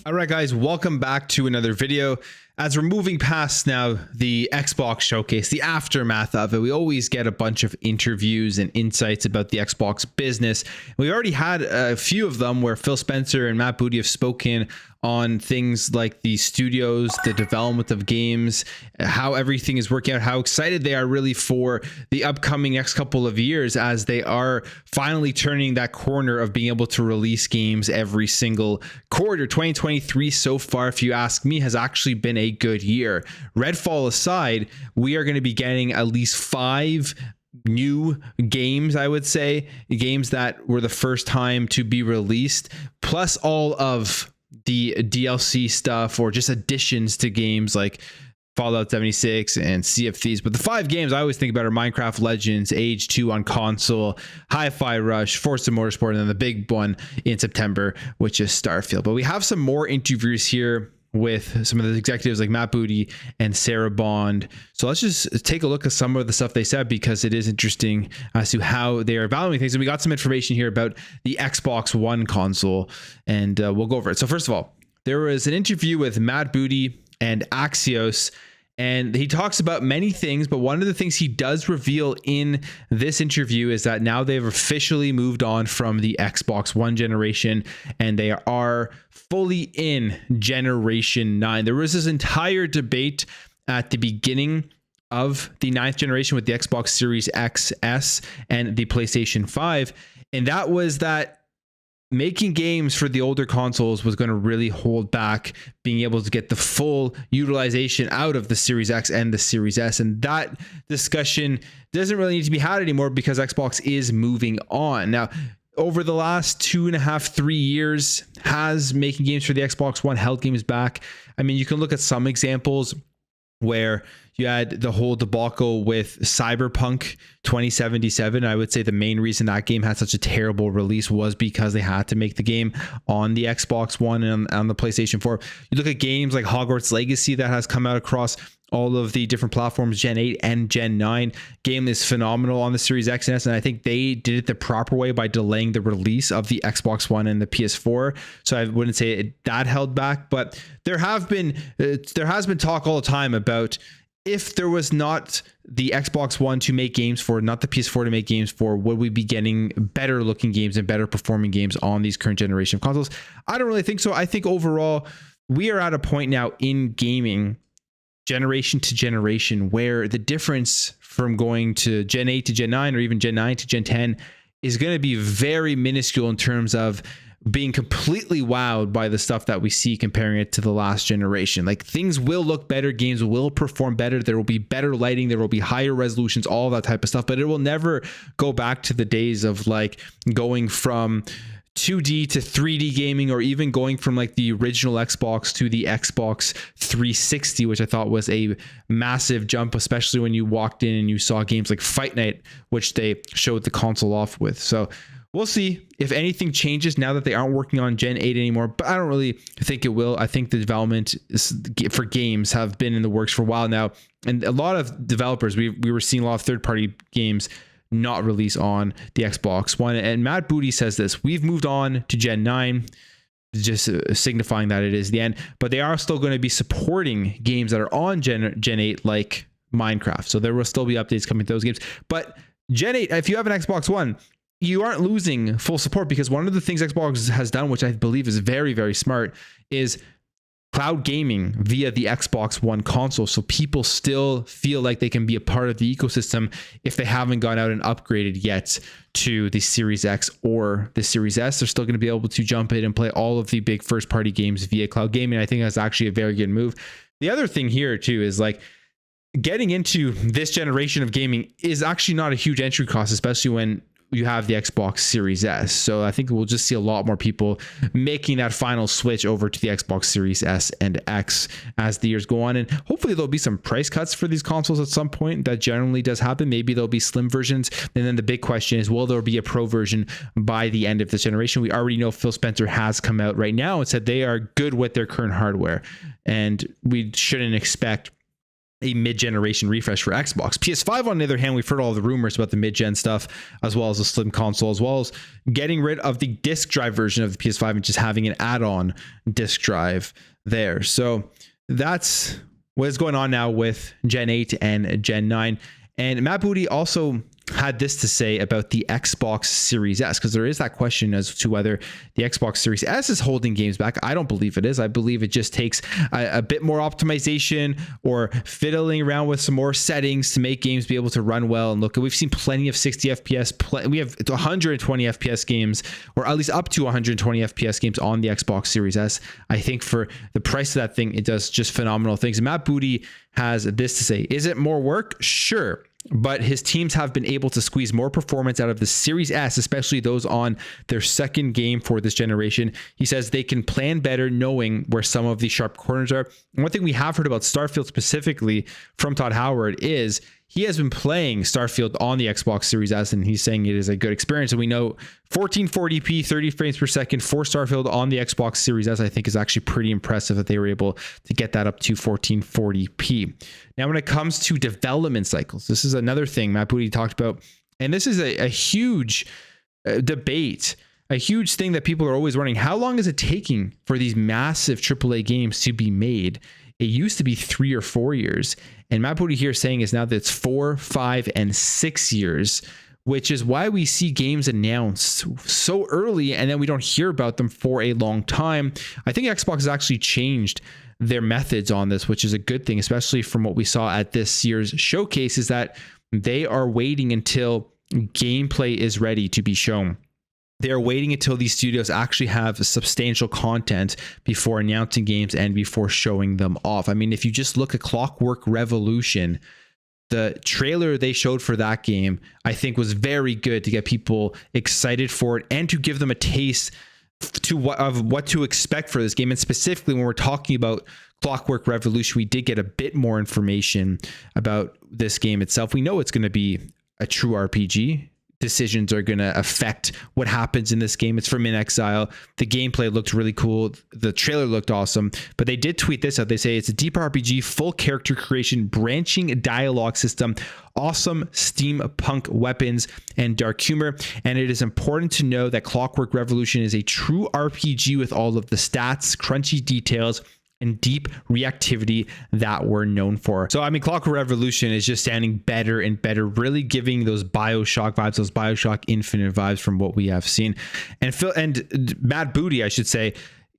All right, guys, welcome back to another video. As we're moving past now the Xbox showcase, the aftermath of it, we always get a bunch of interviews and insights about the Xbox business. We already had a few of them where Phil Spencer and Matt Booty have spoken on things like the studios, the development of games, how everything is working out, how excited they are really for the upcoming next couple of years as they are finally turning that corner of being able to release games every single quarter. 2023 so far, if you ask me, has actually been a good year. Redfall aside, we are going to be getting at least 5 new games, I would say, games that were the first time to be released, plus all of the DLC stuff or just additions to games like Fallout 76 and Sea of Thieves. But the 5 games I always think about are Minecraft Legends, Age 2 on console, Hi-Fi Rush, Forza Motorsport, and then the big one in September, which is Starfield. But we have some more interviews here with some of the executives like Matt Booty and Sarah Bond. So let's just take a look at some of the stuff they said, because it is interesting as to how they are valuing things. And we got some information here about the Xbox One console, and we'll go over it. So first of all, there was an interview with Matt Booty and Axios, and he talks about many things, but one of the things he does reveal in this interview is that now they've officially moved on from the Xbox One generation and they are fully in Generation 9. There was this entire debate at the beginning of the 9th generation with the Xbox Series XS and the PlayStation 5, and that was that making games for the older consoles was going to really hold back being able to get the full utilization out of the Series X and the Series S. And that discussion doesn't really need to be had anymore because Xbox is moving on. Now, over the last 2.5-3 years, has making games for the Xbox One held games back? I mean, you can look at some examples where you had the whole debacle with Cyberpunk 2077. I would say the main reason that game had such a terrible release was because they had to make the game on the Xbox One and on the PlayStation 4. You look at games like Hogwarts Legacy that has come out across all of the different platforms, Gen 8 and Gen 9. Game is phenomenal on the Series X and S, and I think they did it the proper way by delaying the release of the Xbox One and the PS4. So I wouldn't say that held back, but there has been talk all the time about if there was not the Xbox One to make games for, not the PS4 to make games for, would we be getting better looking games and better performing games on these current generation of consoles? I don't really think so. I think overall we are at a point now in gaming, generation to generation, where the difference from going to Gen 8 to Gen 9 or even Gen 9 to Gen 10 is going to be very minuscule in terms of being completely wowed by the stuff that we see comparing it to the last generation. Like, things will look better, games will perform better, there will be better lighting, there will be higher resolutions, all that type of stuff, but it will never go back to the days of like going from 2D to 3D gaming, or even going from like the original Xbox to the Xbox 360, which I thought was a massive jump, especially when you walked in and you saw games like Fight Night, which they showed the console off with. So we'll see if anything changes now that they aren't working on Gen 8 anymore, but I don't really think it will. I think the development for games have been in the works for a while now, and a lot of developers, we were seeing a lot of third-party games not release on the Xbox One. And Matt Booty says this: we've moved on to Gen 9, just signifying that it is the end, but they are still going to be supporting games that are on Gen 8 like Minecraft. So there will still be updates coming to those games. But Gen 8, if you have an Xbox One, you aren't losing full support, because one of the things Xbox has done, which I believe is very, very smart, is cloud gaming via the Xbox One console. So people still feel like they can be a part of the ecosystem if they haven't gone out and upgraded yet to the Series X or the Series S. They're still going to be able to jump in and play all of the big first party games via cloud gaming. I think that's actually a very good move. The other thing here too is like, getting into this generation of gaming is actually not a huge entry cost, especially when you have the Xbox Series S. So I think we'll just see a lot more people making that final switch over to the Xbox Series S and X as the years go on. And hopefully there'll be some price cuts for these consoles at some point. That generally does happen. Maybe there'll be slim versions. And then the big question is, will there be a pro version by the end of this generation? We already know Phil Spencer has come out right now and said they are good with their current hardware, and we shouldn't expect a mid-generation refresh for Xbox. PS5, on the other hand, we've heard all the rumors about the mid-gen stuff, as well as the slim console, as well as getting rid of the disc drive version of the PS5 and just having an add-on disc drive there. So that's what is going on now with Gen 8 and Gen 9. And Matt Booty also had this to say about the Xbox Series S, because there is that question as to whether the Xbox Series S is holding games back. I don't believe it is. I believe it just takes a bit more optimization or fiddling around with some more settings to make games be able to run well. And look, we've seen plenty of 60 FPS. We have 120 FPS games, or at least up to 120 FPS games on the Xbox Series S. I think for the price of that thing, it does just phenomenal things. Matt Booty has this to say: is it more work? Sure. But his teams have been able to squeeze more performance out of the Series S, especially those on their second game for this generation. He says they can plan better knowing where some of the sharp corners are. And one thing we have heard about Starfield specifically from Todd Howard is he has been playing Starfield on the Xbox Series S, and he's saying it is a good experience. And we know 1440p, 30 frames per second for Starfield on the Xbox Series S, I think is actually pretty impressive that they were able to get that up to 1440p. Now, when it comes to development cycles, this is another thing Matt Booty talked about, and this is a huge debate, a huge thing that people are always wondering. How long is it taking for these massive AAA games to be made? It used to be 3 or 4 years. And Matt Booty here saying is now that it's 4, 5, and 6 years, which is why we see games announced so early and then we don't hear about them for a long time. I think Xbox has actually changed their methods on this, which is a good thing, especially from what we saw at this year's showcase, is that they are waiting until gameplay is ready to be shown. They're waiting until these studios actually have substantial content before announcing games and before showing them off. I mean, if you just look at Clockwork Revolution, the trailer they showed for that game, I think, was very good to get people excited for it and to give them a taste of what to expect for this game. And specifically, when we're talking about Clockwork Revolution, we did get a bit more information about this game itself. We know it's going to be a true RPG. Decisions are going to affect what happens in this game. It's from inXile. The gameplay looked really cool. The trailer looked awesome, but they did tweet this out. They say it's a deep RPG, full character creation, branching dialogue system, awesome steampunk weapons, and dark humor. And it is important to know that Clockwork Revolution is a true RPG with all of the stats, crunchy details, and deep reactivity that we're known for. So, I mean, Clockwork Revolution is just sounding better and better, really giving those BioShock vibes, those BioShock Infinite vibes from what we have seen. And Matt Booty, I should say,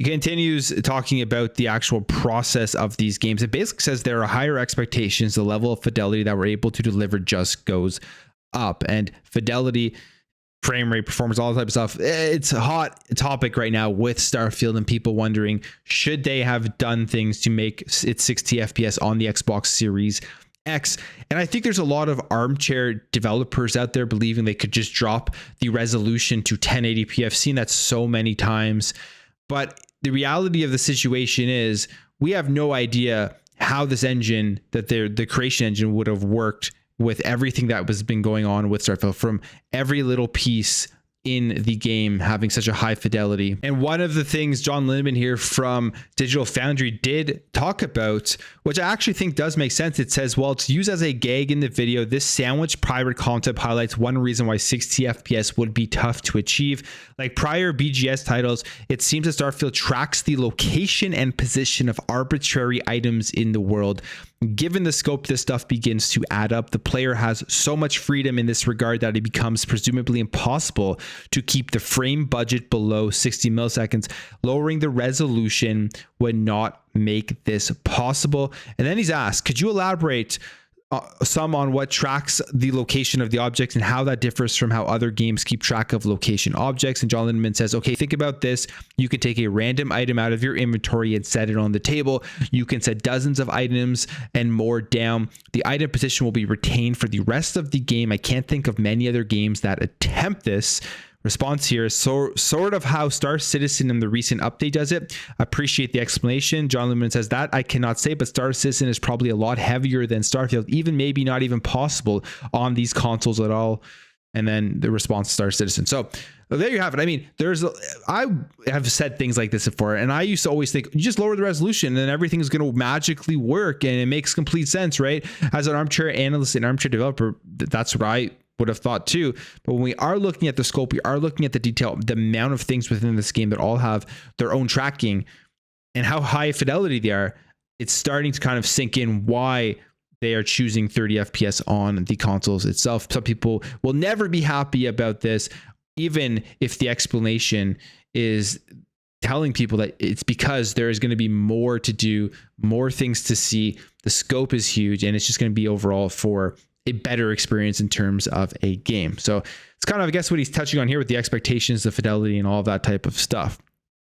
continues talking about the actual process of these games. It basically says there are higher expectations. The level of fidelity that we're able to deliver just goes up. And fidelity, frame rate, performance, all that type of stuff. It's a hot topic right now with Starfield and people wondering, should they have done things to make it 60 FPS on the Xbox Series X? And I think there's a lot of armchair developers out there believing they could just drop the resolution to 1080p. I've seen that so many times. But the reality of the situation is we have no idea how this engine, that the creation engine, would have worked with everything that was been going on with Starfield, from every little piece in the game having such a high fidelity. And one of the things John Lindemann here from Digital Foundry did talk about, which I actually think does make sense. It says, while it's used as a gag in the video, this sandwich pirate concept highlights one reason why 60 FPS would be tough to achieve. Like prior BGS titles, it seems that Starfield tracks the location and position of arbitrary items in the world. Given the scope, this stuff begins to add up. The player has so much freedom in this regard that it becomes presumably impossible to keep the frame budget below 60 milliseconds. Lowering the resolution would not make this possible. And then he's asked, could you elaborate some on what tracks the location of the objects and how that differs from how other games keep track of location objects? And John Lindemann says, okay, think about this. You can take a random item out of your inventory and set it on the table. You can set dozens of items and more down. The item position will be retained for the rest of the game. I can't think of many other games that attempt this. Response here is sort of how Star Citizen in the recent update does it. Appreciate the explanation. John Lindemann says that I cannot say, but Star Citizen is probably a lot heavier than Starfield, even maybe not even possible on these consoles at all. And then the response to Star Citizen. So there you have it. I mean, I have said things like this before, and I used to always think you just lower the resolution and everything's going to magically work, and it makes complete sense, right? As an armchair analyst and armchair developer, that's what I would have thought too. But when we are looking at the scope, we are looking at the detail, the amount of things within this game that all have their own tracking and how high fidelity they are, it's starting to kind of sink in why they are choosing 30 FPS on the consoles itself. Some people will never be happy about this, even if the explanation is telling people that it's because there is going to be more to do, more things to see. The scope is huge, and it's just going to be overall for a better experience in terms of a game. So it's kind of, I guess, what he's touching on here with the expectations, the fidelity, and all of that type of stuff.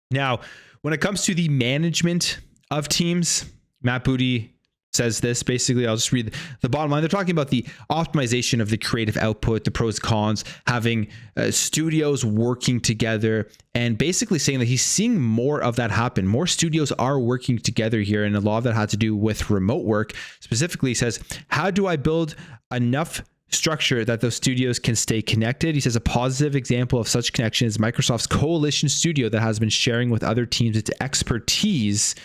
Now, when it comes to the management of teams, Matt Booty says this. Basically, I'll just read the bottom line. They're talking about the optimization of the creative output, the pros and cons, having studios working together, and basically saying that he's seeing more of that happen. More studios are working together here, and a lot of that had to do with remote work. Specifically, he says, how do I build enough structure that those studios can stay connected? He says a positive example of such connection is Microsoft's Coalition Studio that has been sharing with other teams its expertise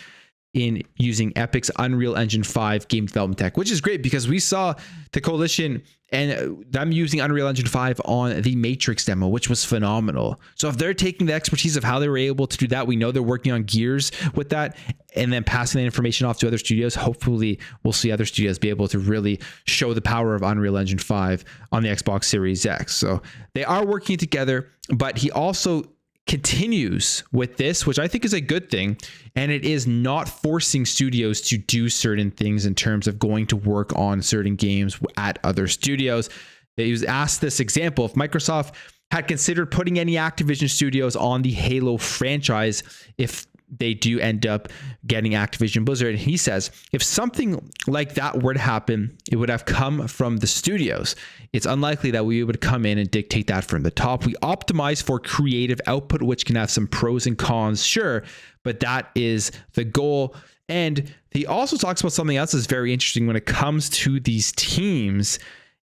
in using Epic's Unreal Engine 5 game development tech, which is great because we saw the Coalition and them using Unreal Engine 5 on the Matrix demo, which was phenomenal. So if they're taking the expertise of how they were able to do that, we know they're working on Gears with that, and then passing that information off to other studios. Hopefully we'll see other studios be able to really show the power of Unreal Engine 5 on the Xbox Series X. So they are working together, but he also continues with this, which I think is a good thing, and it is not forcing studios to do certain things in terms of going to work on certain games at other studios. He was asked this example: if Microsoft had considered putting any Activision studios on the Halo franchise if they do end up getting Activision Blizzard. And he says, if something like that were to happen, it would have come from the studios. It's unlikely that we would come in and dictate that from the top. We optimize for creative output, which can have some pros and cons, sure, but that is the goal. And he also talks about something else that's very interesting when it comes to these teams.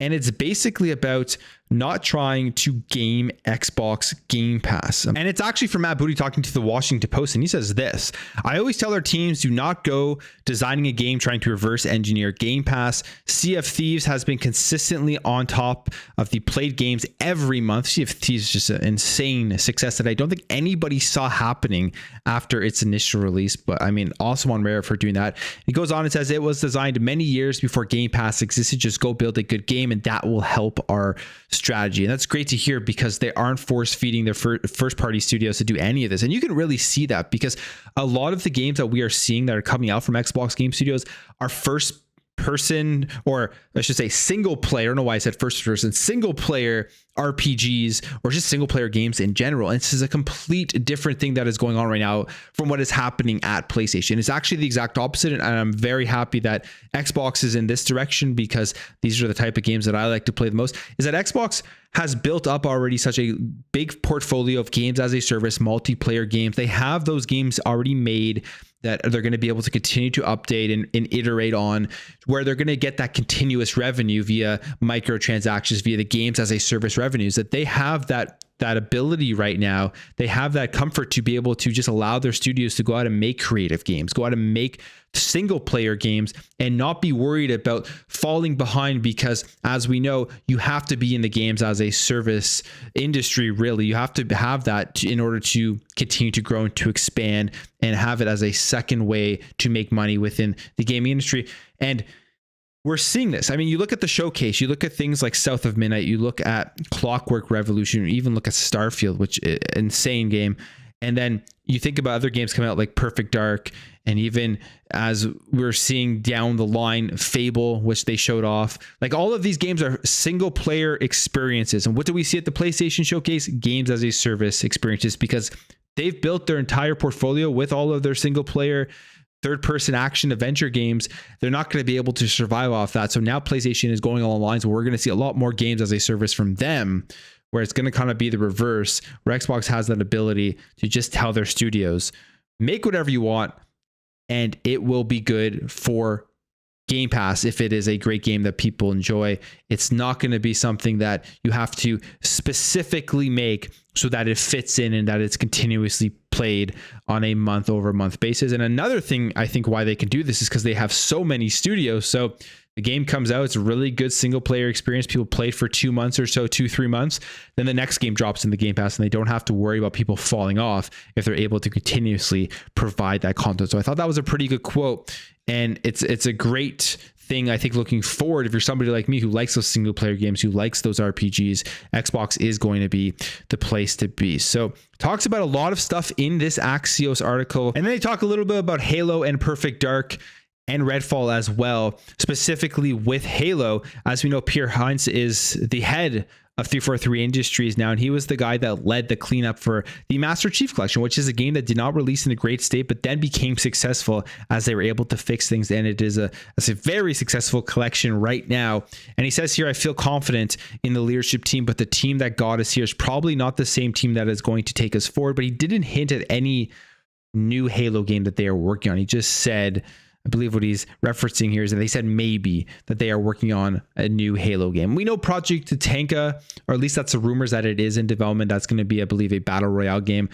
And it's basically about not trying to game Xbox Game Pass. And it's actually from Matt Booty talking to the Washington Post. And he says this: I always tell our teams, do not go designing a game trying to reverse engineer Game Pass. Sea of Thieves has been consistently on top of the played games every month. Sea of Thieves is just an insane success that I don't think anybody saw happening after its initial release. But I mean, awesome on Rare for doing that. He goes on and says it was designed many years before Game Pass existed. Just go build a good game, and that will help our strategy. And that's great to hear because they aren't force feeding their first party studios to do any of this. And you can really see that because a lot of the games that we are seeing that are coming out from Xbox Game Studios are first person, or I should say single player. I don't know why I said first person, single player RPGs or just single player games in general. And this is a complete different thing that is going on right now from what is happening at PlayStation. It's actually the exact opposite. And I'm very happy that Xbox is in this direction because these are the type of games that I like to play the most. Is that Xbox has built up already such a big portfolio of games as a service, multiplayer games. They have those games already made that they're going to be able to continue to update and iterate on, where they're going to get that continuous revenue via microtransactions, via the games as a service revenues, that they have that ability right now. They have that comfort to be able to just allow their studios to go out and make creative games, go out and make single player games and not be worried about falling behind, because as we know, you have to be in the games as a service industry. Really, you have to have that in order to continue to grow and to expand and have it as a second way to make money within the gaming industry. And we're seeing this. I mean, you look at the showcase, you look at things like South of Midnight, you look at Clockwork Revolution, you even look at Starfield, which is an insane game. And then you think about other games coming out like Perfect Dark, and even as we're seeing down the line, Fable, which they showed off. Like, all of these games are single player experiences. And what do we see at the PlayStation Showcase? Games as a service experiences, because they've built their entire portfolio with all of their single player third-person action adventure games. They're not going to be able to survive off that. So now PlayStation is going along the lines where we're going to see a lot more games as a service from them, where it's going to kind of be the reverse, where Xbox has that ability to just tell their studios, make whatever you want, and it will be good for Game Pass, if it is a great game that people enjoy, it's not going to be something that you have to specifically make so that it fits in and that it's continuously played on a month-over-month basis. And another thing I think why they can do this is because they have so many studios. So the game comes out, it's a really good single player experience. People play it for 2 months or so, 2-3 months. Then the next game drops in the Game Pass and they don't have to worry about people falling off if they're able to continuously provide that content. So I thought that was a pretty good quote. And it's a great thing, I think, looking forward. If you're somebody like me who likes those single player games, who likes those RPGs, Xbox is going to be the place to be. So talks about a lot of stuff in this Axios article. And then they talk a little bit about Halo and Perfect Dark and Redfall as well, specifically with Halo. As we know, Pierre Heinz is the head of 343 Industries now, and he was the guy that led the cleanup for the Master Chief Collection, which is a game that did not release in a great state, but then became successful as they were able to fix things. And it is a very successful collection right now. And he says here, I feel confident in the leadership team, but the team that got us here is probably not the same team that is going to take us forward. But he didn't hint at any new Halo game that they are working on. He just said, I believe what he's referencing here is that they said maybe that they are working on a new Halo game. We know Project Tatanka, or at least that's the rumors that it is in development. That's going to be, I believe, a battle royale game.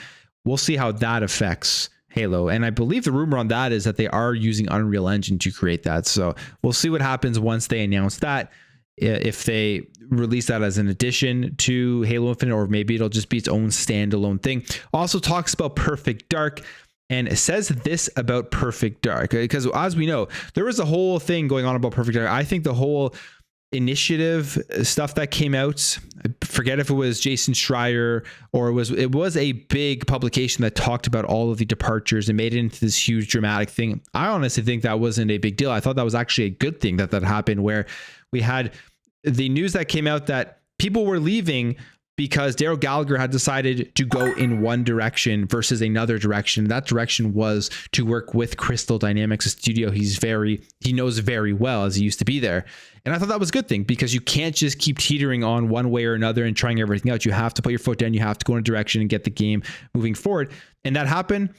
We'll see how that affects Halo. And I believe the rumor on that is that they are using Unreal Engine to create that. So we'll see what happens once they announce that. If they release that as an addition to Halo Infinite, or maybe it'll just be its own standalone thing. Also talks about Perfect Dark. And it says this about Perfect Dark, because as we know, there was a whole thing going on about Perfect Dark. I think the whole initiative stuff that came out, I forget if it was Jason Schreier or it was a big publication that talked about all of the departures and made it into this huge dramatic thing. I honestly think that wasn't a big deal. I thought that was actually a good thing that happened, where we had the news that came out that people were leaving because Daryl Gallagher had decided to go in one direction versus another direction. That direction was to work with Crystal Dynamics, a studio he knows very well, as he used to be there. And I thought that was a good thing, because you can't just keep teetering on one way or another and trying everything out. You have to put your foot down. You have to go in a direction and get the game moving forward. And that happened.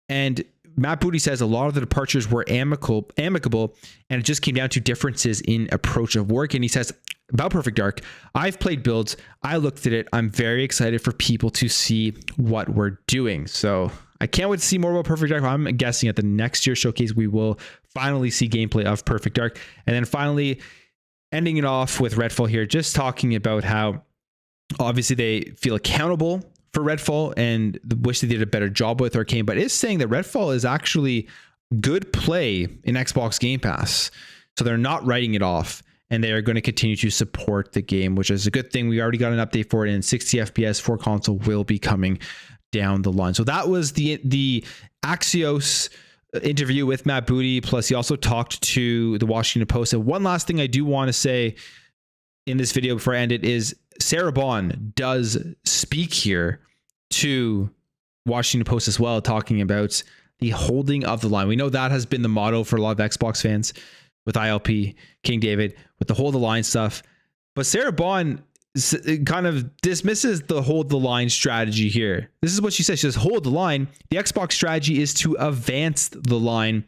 And Matt Booty says a lot of the departures were amicable, and it just came down to differences in approach of work. And he says about Perfect Dark, I've played builds, I looked at it, I'm very excited for people to see what we're doing. So I can't wait to see more about Perfect Dark. I'm guessing at the next year's showcase, we will finally see gameplay of Perfect Dark. And then finally, ending it off with Redfall here, just talking about how obviously they feel accountable for Redfall and wish they did a better job with Arcane, but is saying that Redfall is actually good play in Xbox Game Pass. So they're not writing it off, and they are going to continue to support the game, which is a good thing. We already got an update for it, and 60 FPS for console will be coming down the line. So that was the Axios interview with Matt Booty. Plus, he also talked to the Washington Post. And one last thing I do want to say in this video before I end it is Sarah Bond does speak here to Washington Post as well, talking about the holding of the line. We know that has been the motto for a lot of Xbox fans with ILP, King David, with the hold the line stuff. But Sarah Bond kind of dismisses the hold the line strategy here. This is what she says. She says, hold the line. The Xbox strategy is to advance the line.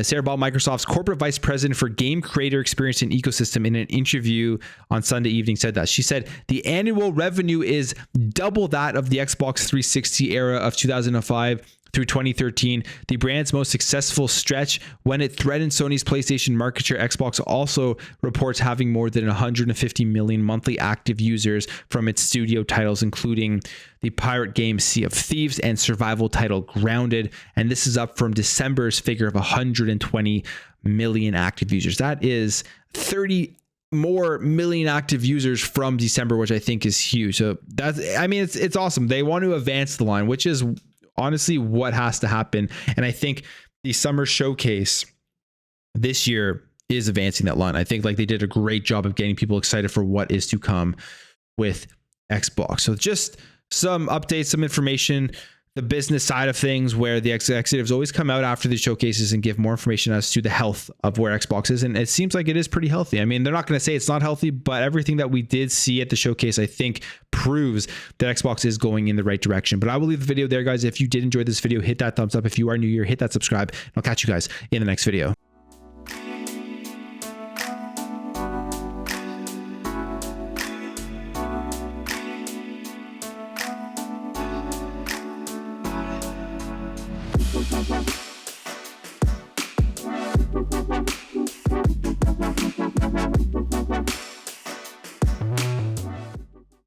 Sarah Ball, Microsoft's corporate vice president for game creator experience and ecosystem, in an interview on Sunday evening said that. She said the annual revenue is double that of the Xbox 360 era of 2005 through 2013, the brand's most successful stretch when it threatened Sony's PlayStation market share. Xbox also reports having more than 150 million monthly active users from its studio titles, including the pirate game Sea of Thieves and survival title Grounded. And this is up from December's figure of 120 million active users. That is 30 more million active users from December, which I think is huge. So that's, I mean, it's awesome. They want to advance the line, which is honestly what has to happen. And I think the summer showcase this year is advancing that line. I think like they did a great job of getting people excited for what is to come with Xbox. So just some updates, some information, the business side of things, where the executives always come out after the showcases and give more information as to the health of where Xbox is. And it seems like it is pretty healthy. I mean, they're not going to say it's not healthy, but everything that we did see at the showcase, I think, proves that Xbox is going in the right direction. But I will leave the video there, guys. If you did enjoy this video, hit that thumbs up. If you are new here, hit that subscribe. And I'll catch you guys in the next video.